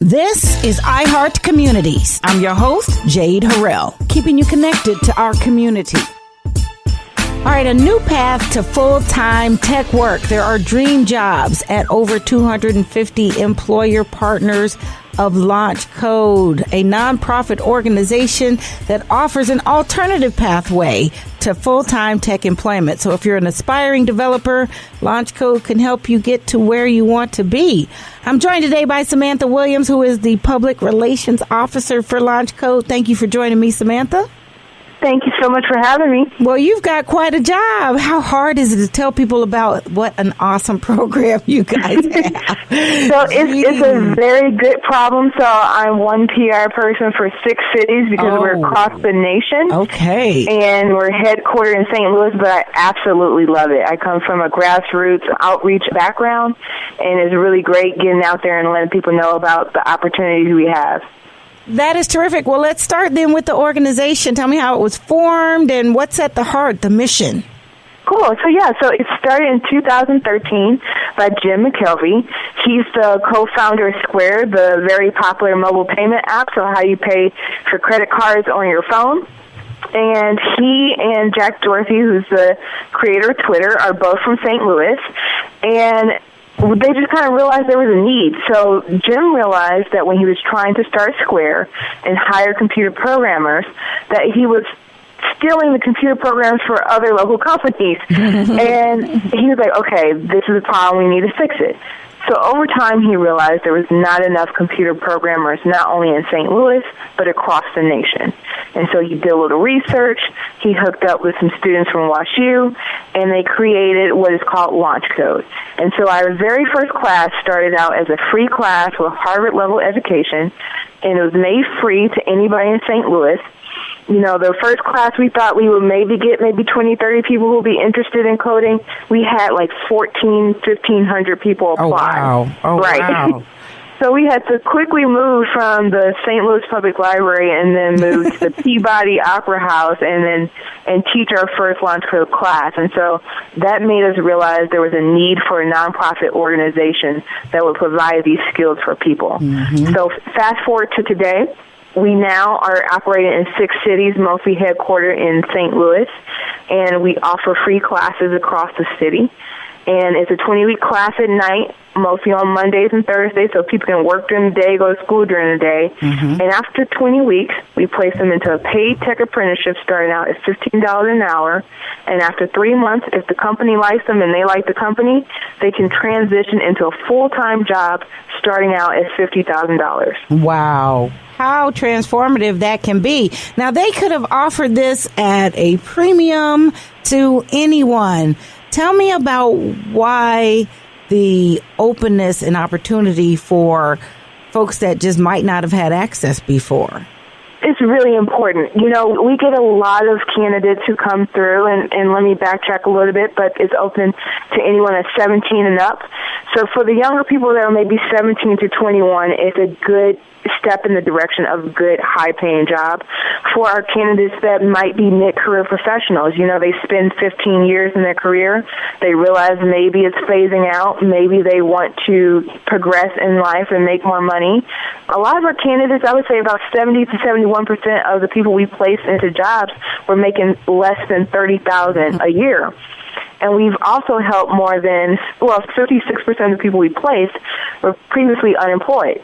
This is iHeart Communities. I'm your host, Jade Harrell, keeping you connected to our community. All right, a new path to full-time tech work. There are dream jobs at over 250 employer partners of LaunchCode, a nonprofit organization that offers an alternative pathway to full-time tech employment. So if you're an aspiring developer, LaunchCode can help you get to where you want to be. I'm joined today by Samantha Williams, who is the Public Relations Officer for LaunchCode. Thank you for joining me, Samantha. Thank you so much for having me. Well, you've got quite a job. How hard is it to tell people about what an awesome program you guys have? So it's a very good problem. So I'm one PR person for 6 cities because we're across the nation. Okay. And we're headquartered in St. Louis, but I absolutely love it. I come from a grassroots outreach background, and it's really great getting out there and letting people know about the opportunities we have. That is terrific. Well, let's start then with the organization. Tell me how it was formed and what's at the heart, the mission. Cool. So it started in 2013 by Jim McKelvey. He's the co-founder of Square, the very popular mobile payment app, so how you pay for credit cards on your phone. And he and Jack Dorsey, who's the creator of Twitter, are both from St. Louis. And they just kind of realized there was a need. So Jim realized that when he was trying to start Square and hire computer programmers, that he was stealing the computer programs for other local companies. And he was like, okay, this is a problem, we need to fix it. So over time, he realized there was not enough computer programmers, not only in St. Louis, but across the nation. And so he did a little research. He hooked up with some students from WashU, and they created what is called LaunchCode. And so our very first class started out as a free class with Harvard-level education, and it was made free to anybody in St. Louis. You know, the first class we thought we would maybe get 20, 30 people who would be interested in coding. We had like 1,500 people apply. Oh, right. Wow. So we had to quickly move from the St. Louis Public Library and then move to the Peabody Opera House and teach our first LaunchCode class. And so that made us realize there was a need for a nonprofit organization that would provide these skills for people. Mm-hmm. So fast forward to today. We now are operating in 6 cities, mostly headquartered in St. Louis, and we offer free classes across the city. And it's a 20-week class at night, mostly on Mondays and Thursdays, so people can work during the day, go to school during the day. Mm-hmm. And after 20 weeks, we place them into a paid tech apprenticeship starting out at $15 an hour. And after 3 months, if the company likes them and they like the company, they can transition into a full-time job starting out at $50,000. Wow. How transformative that can be. Now, they could have offered this at a premium to anyone. Tell me about why the openness and opportunity for folks that just might not have had access before. It's really important. You know, we get a lot of candidates who come through, and let me backtrack a little bit, but it's open to anyone that's 17 and up. So for the younger people that are maybe 17 to 21, it's a good step in the direction of a good, high-paying job. For our candidates that might be mid-career professionals, you know, they spend 15 years in their career. They realize maybe it's phasing out. Maybe they want to progress in life and make more money. A lot of our candidates, I would say about 70 to 71% of the people we place into jobs were making less than $30,000 a year. And we've also helped more than, 56% of the people we placed were previously unemployed.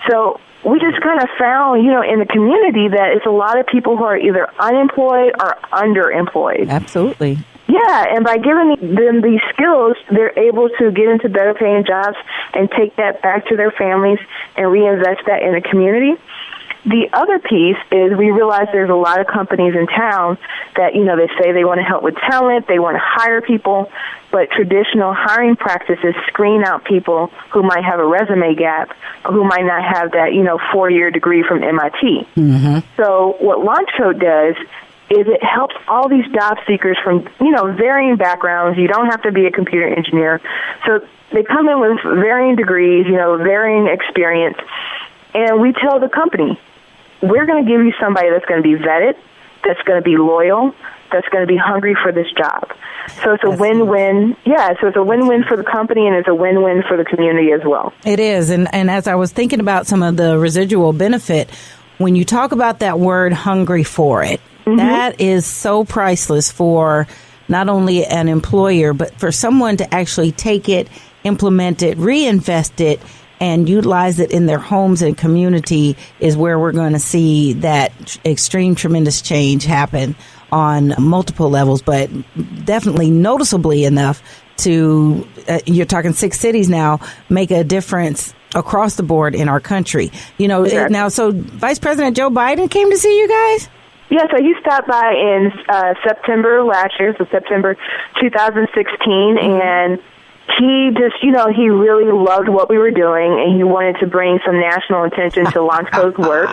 So we just kind of found, you know, in the community that it's a lot of people who are either unemployed or underemployed. Absolutely. Yeah, and by giving them these skills, they're able to get into better paying jobs and take that back to their families and reinvest that in the community. The other piece is we realize there's a lot of companies in town that, you know, they say they want to help with talent, they want to hire people, but traditional hiring practices screen out people who might have a resume gap or who might not have that, you know, 4-year degree from MIT. Mm-hmm. So what LaunchCode does is it helps all these job seekers from, you know, varying backgrounds. You don't have to be a computer engineer. So they come in with varying degrees, you know, varying experience, and we tell the company, we're going to give you somebody that's going to be vetted, that's going to be loyal, that's going to be hungry for this job. So it's a win-win. Yeah, so it's a win-win for the company, and it's a win-win for the community as well. It is. And as I was thinking about some of the residual benefit, when you talk about that word hungry for it, that is so priceless for not only an employer, but for someone to actually take it, implement it, reinvest it, and utilize it in their homes and community is where we're going to see that extreme, tremendous change happen on multiple levels, but definitely noticeably enough to, you're talking 6 cities now, make a difference across the board in our country. You know, now, so Vice President Joe Biden came to see you guys? Yeah, so he stopped by in September last year, so September 2016, and he just, he really loved what we were doing, and he wanted to bring some national attention to LaunchCode Works.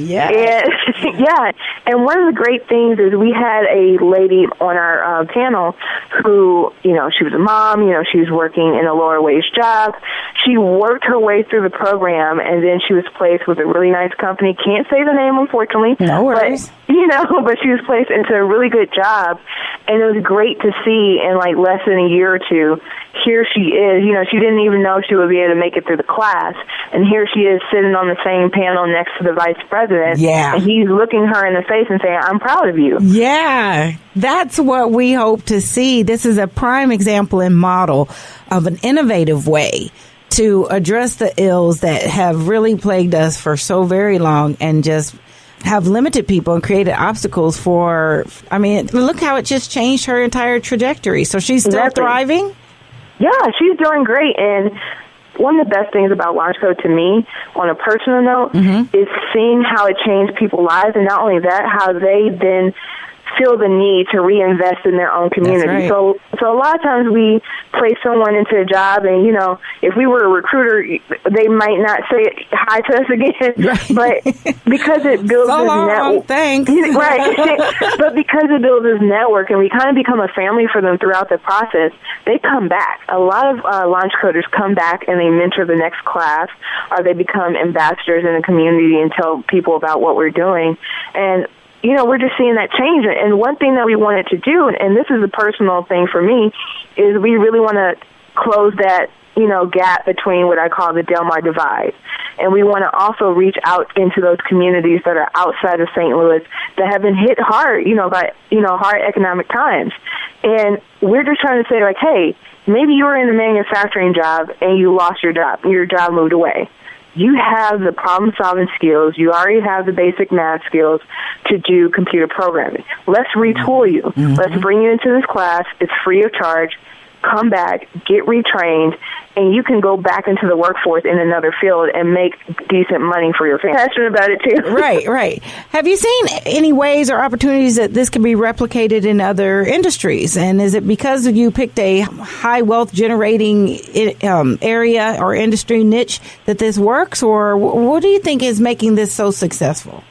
Yeah. And one of the great things is we had a lady on our panel who, she was a mom, she was working in a lower wage job. She worked her way through the program, and then she was placed with a really nice company. Can't say the name, unfortunately. No worries. But she was placed into a really good job, and it was great to see in less than a year or two. Here she is, she didn't even know she would be able to make it through the class, and here she is sitting on the same panel next to the vice president. Yeah. And he's looking her in the face and saying, "I'm proud of you." Yeah, that's what we hope to see. This is a prime example and model of an innovative way to address the ills that have really plagued us for so very long and just have limited people and created obstacles for, look how it just changed her entire trajectory. So she's still thriving? Yeah, she's doing great. And one of the best things about LaunchCode to me, on a personal note, is seeing how it changed people's lives. And not only that, how they then feel the need to reinvest in their own community. That's right. So a lot of times we place someone into a job, and if we were a recruiter, they might not say hi to us again. Right. But because it builds so this network, thanks. Right. But because it builds this network, and we kind of become a family for them throughout the process, they come back. A lot of launch coders come back and they mentor the next class, or they become ambassadors in the community and tell people about what we're doing. And we're just seeing that change. And one thing that we wanted to do, and this is a personal thing for me, is we really want to close that, gap between what I call the Del Mar divide. And we want to also reach out into those communities that are outside of St. Louis that have been hit hard, by, hard economic times. And we're just trying to say, hey, maybe you were in a manufacturing job and you lost your job. Your job moved away. You have the problem-solving skills. You already have the basic math skills to do computer programming. Let's retool you. Let's bring you into this class. It's free of charge. Come back, get retrained, and you can go back into the workforce in another field and make decent money for your family. I'm passionate about it, too. Right. Have you seen any ways or opportunities that this can be replicated in other industries? And is it because you picked a high wealth generating area or industry niche that this works? Or what do you think is making this so successful?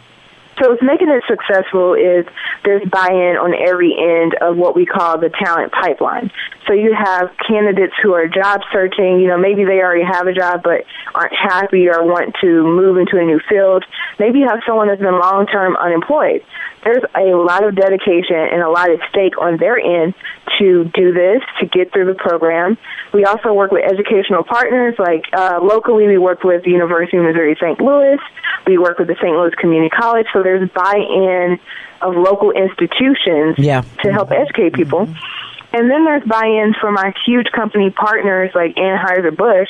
So what's making it successful is there's buy-in on every end of what we call the talent pipeline. So you have candidates who are job searching, maybe they already have a job but aren't happy or want to move into a new field. Maybe you have someone that's been long-term unemployed. There's a lot of dedication and a lot at stake on their end to do this, to get through the program. We also work with educational partners, locally we work with the University of Missouri St. Louis. We work with the St. Louis Community College. So there's buy-in of local institutions to help educate people. And then there's buy-ins from our huge company partners like Anheuser-Busch,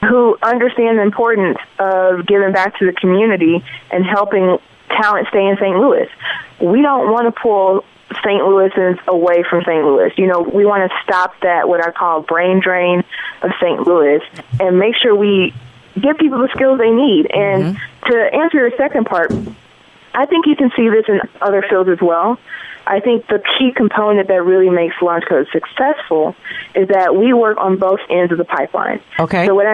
who understand the importance of giving back to the community and helping talent stay in St. Louis. We don't want to pull St. Louisans away from St. Louis. We want to stop that, what I call brain drain of St. Louis, and make sure we give people the skills they need. And to answer your second part, I think you can see this in other fields as well. I think the key component that really makes LaunchCode successful is that we work on both ends of the pipeline. Okay. So what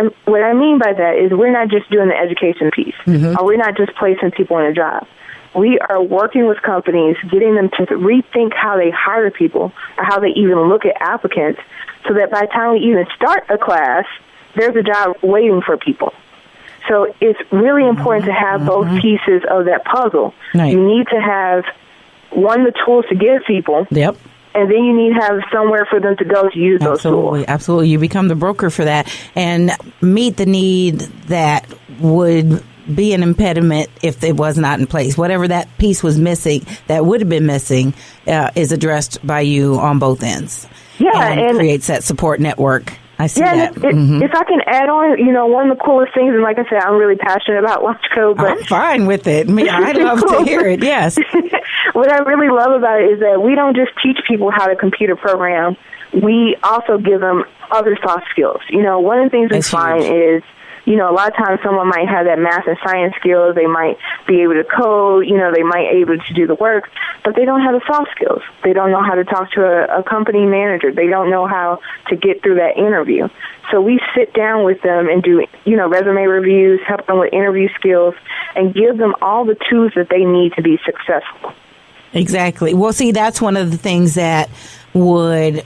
I mean by that is we're not just doing the education piece, or we're not just placing people in a job. We are working with companies, getting them to rethink how they hire people or how they even look at applicants, so that by the time we even start a class, there's a job waiting for people. So it's really important to have both pieces of that puzzle. Right. You need to have the tools to give people. Yep. And then you need to have somewhere for them to go to use those tools. Absolutely. You become the broker for that and meet the need that would be an impediment if it was not in place. Whatever that piece was missing, that would have been missing, is addressed by you on both ends. Yeah, and creates that support network. I see that. If I can add on, one of the coolest things, and like I said, I'm really passionate about LaunchCode. But I'm fine with it. I'd love to hear it, yes. What I really love about it is that we don't just teach people how to computer program. We also give them other soft skills. One of the things we find is, a lot of times someone might have that math and science skills. They might be able to code. They might be able to do the work, but they don't have the soft skills. They don't know how to talk to a company manager. They don't know how to get through that interview. So we sit down with them and do, resume reviews, help them with interview skills, and give them all the tools that they need to be successful. Exactly. Well, see, that's one of the things that would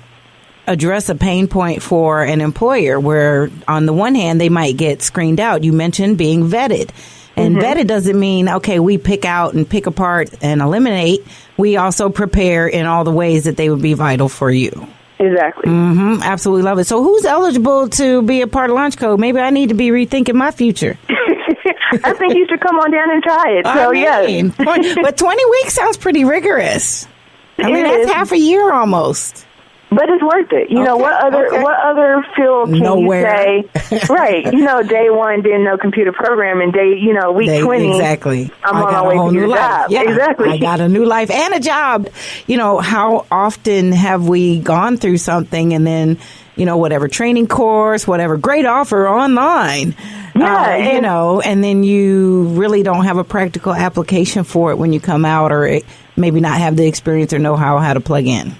address a pain point for an employer where, on the one hand, they might get screened out. You mentioned being vetted. And vetted doesn't mean, okay, we pick out and pick apart and eliminate. We also prepare in all the ways that they would be vital for you. Exactly. Absolutely love it. So who's eligible to be a part of LaunchCode? Maybe I need to be rethinking my future. I think you should come on down and try it. So, But 20 weeks sounds pretty rigorous. That's half a year almost. But it's worth it. What other field can Nowhere. you say? Right. Day one, didn't know computer programming. Week 20. Exactly. I'm on my way to your job. Yeah, exactly. I got a new life and a job. How often have we gone through something and then, whatever training course, whatever great offer online, and then you really don't have a practical application for it when you come out, or maybe not have the experience or know how to plug in.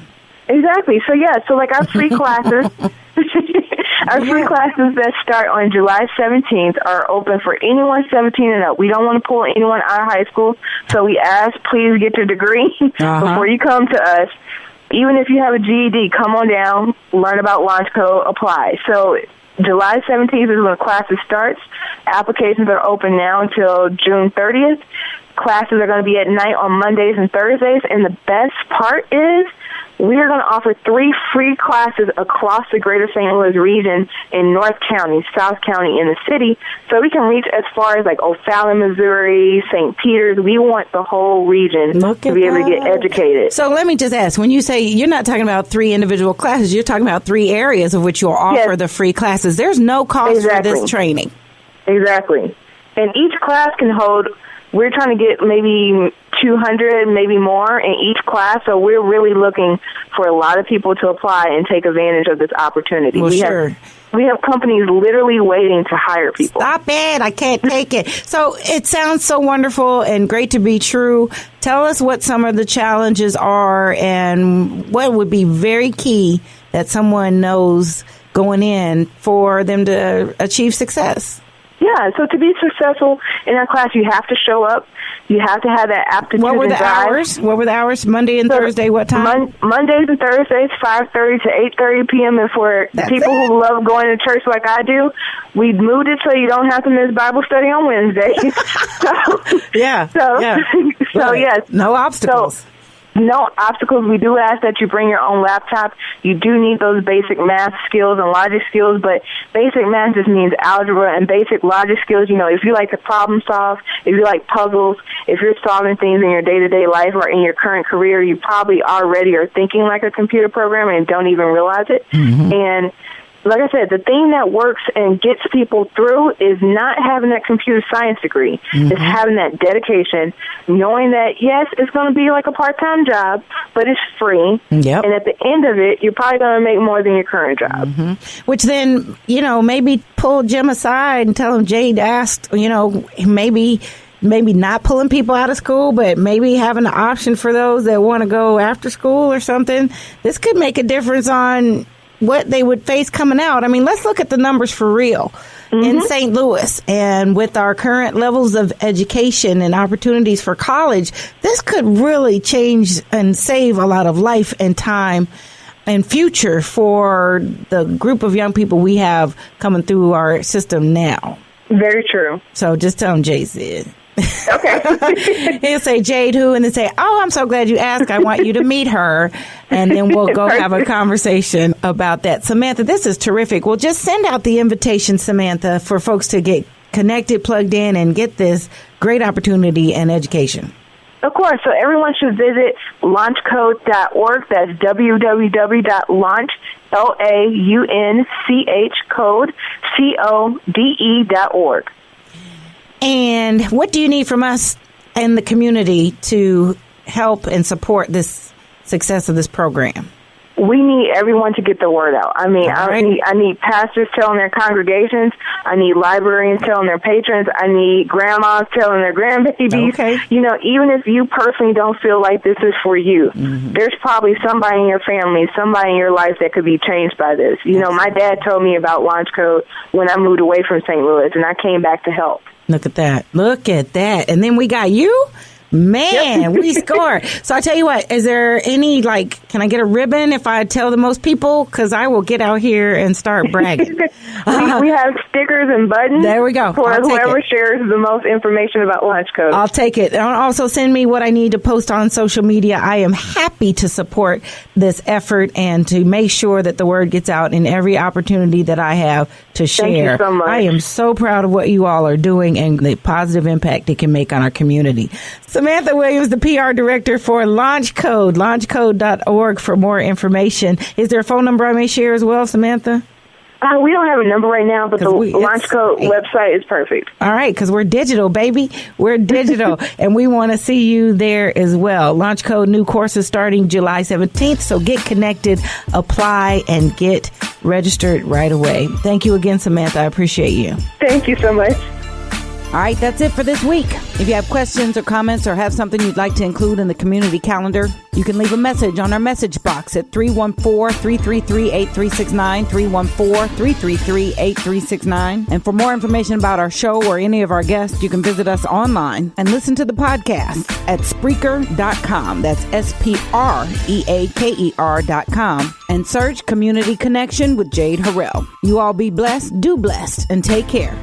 Exactly. So like our free classes, free classes that start on July 17th are open for anyone 17 and up. We don't want to pull anyone out of high school, so we ask, please get your degree before you come to us. Even if you have a GED, come on down, learn about LaunchCode, apply. So July 17th is when classes starts. Applications are open now until June 30th. Classes are going to be at night on Mondays and Thursdays, and the best part is we are going to offer 3 free classes across the greater St. Louis region in North County, South County, in the city, so we can reach as far as like O'Fallon, Missouri, St. Peters. We want the whole region to be able to get educated. So let me just ask, when you say you're not talking about 3 individual classes, you're talking about 3 areas of which you'll offer the free classes. There's no cost for this training. Exactly. And each class can hold, we're trying to get maybe 200, maybe more in each class, so we're really looking for a lot of people to apply and take advantage of this opportunity. Well, We have companies literally waiting to hire people. Stop it. I can't take it. So it sounds so wonderful and great to be true. Tell us what some of the challenges are and what would be very key that someone knows going in for them to achieve success. Yeah, so to be successful in our class, you have to show up. You have to have that aptitude. What were the hours? Monday and Thursday, what time? Mondays and Thursdays, 5:30 to 8:30 p.m. And for people who love going to church like I do, we moved it so you don't have to miss Bible study on Wednesdays. Yes. No obstacles. No obstacles. We do ask that you bring your own laptop. You do need those basic math skills and logic skills, but basic math just means algebra, and basic logic skills, if you like to problem solve, if you like puzzles, if you're solving things in your day-to-day life or in your current career, you probably already are thinking like a computer programmer and don't even realize it. And like I said, the thing that works and gets people through is not having that computer science degree. It's having that dedication, knowing that, yes, it's going to be like a part-time job, but it's free. Yep. And at the end of it, you're probably going to make more than your current job. Which then, maybe pull Jim aside and tell him Jade asked, maybe not pulling people out of school, but maybe having an option for those that want to go after school or something. This could make a difference on what they would face coming out. I mean, let's look at the numbers for real. In St. Louis, and with our current levels of education and opportunities for college, this could really change and save a lot of life and time and future for the group of young people we have coming through our system now. Very true. So just tell them Jay said. Okay. He'll say, Jade who? And then say, oh, I'm so glad you asked. I want you to meet her. And then we'll go have a conversation about that. Samantha, this is terrific. Well, just send out the invitation, Samantha, for folks to get connected, plugged in, and get this great opportunity and education. Of course. So everyone should visit LaunchCode.org. That's www.launchcode.org. And what do you need from us in the community to help and support this success of this program? We need everyone to get the word out. I mean, right. I need pastors telling their congregations. I need librarians telling their patrons. I need grandmas telling their grandbabies. Okay. You know, even if you personally don't feel like this is for you, there's probably somebody in your family, somebody in your life that could be changed by this. You know, my dad told me about LaunchCode when I moved away from St. Louis, and I came back to help. Look at that. Look at that. And then we got you. Man, we scored. So I tell you what, is there any, can I get a ribbon if I tell the most people? Because I will get out here and start bragging. we have stickers and buttons. There we go. For whoever shares the most information about LaunchCode. I'll take it. And also send me what I need to post on social media. I am happy to support this effort and to make sure that the word gets out in every opportunity that I have to share. Thank you so much. I am so proud of what you all are doing and the positive impact it can make on our community. Samantha Williams, the PR director for LaunchCode, launchcode.org for more information. Is there a phone number I may share as well, Samantha? We don't have a number right now, but the LaunchCode website is perfect. All right, because we're digital, baby. We're digital, and we want to see you there as well. LaunchCode new courses starting July 17th, so get connected, apply, and get registered right away. Thank you again, Samantha. I appreciate you. Thank you so much. All right, that's it for this week. If you have questions or comments or have something you'd like to include in the community calendar, you can leave a message on our message box at 314-333-8369, 314-333-8369. And for more information about our show or any of our guests, you can visit us online and listen to the podcast at Spreaker.com. That's Spreaker.com. And search Community Connection with Jade Harrell. You all be blessed, do blessed, and take care.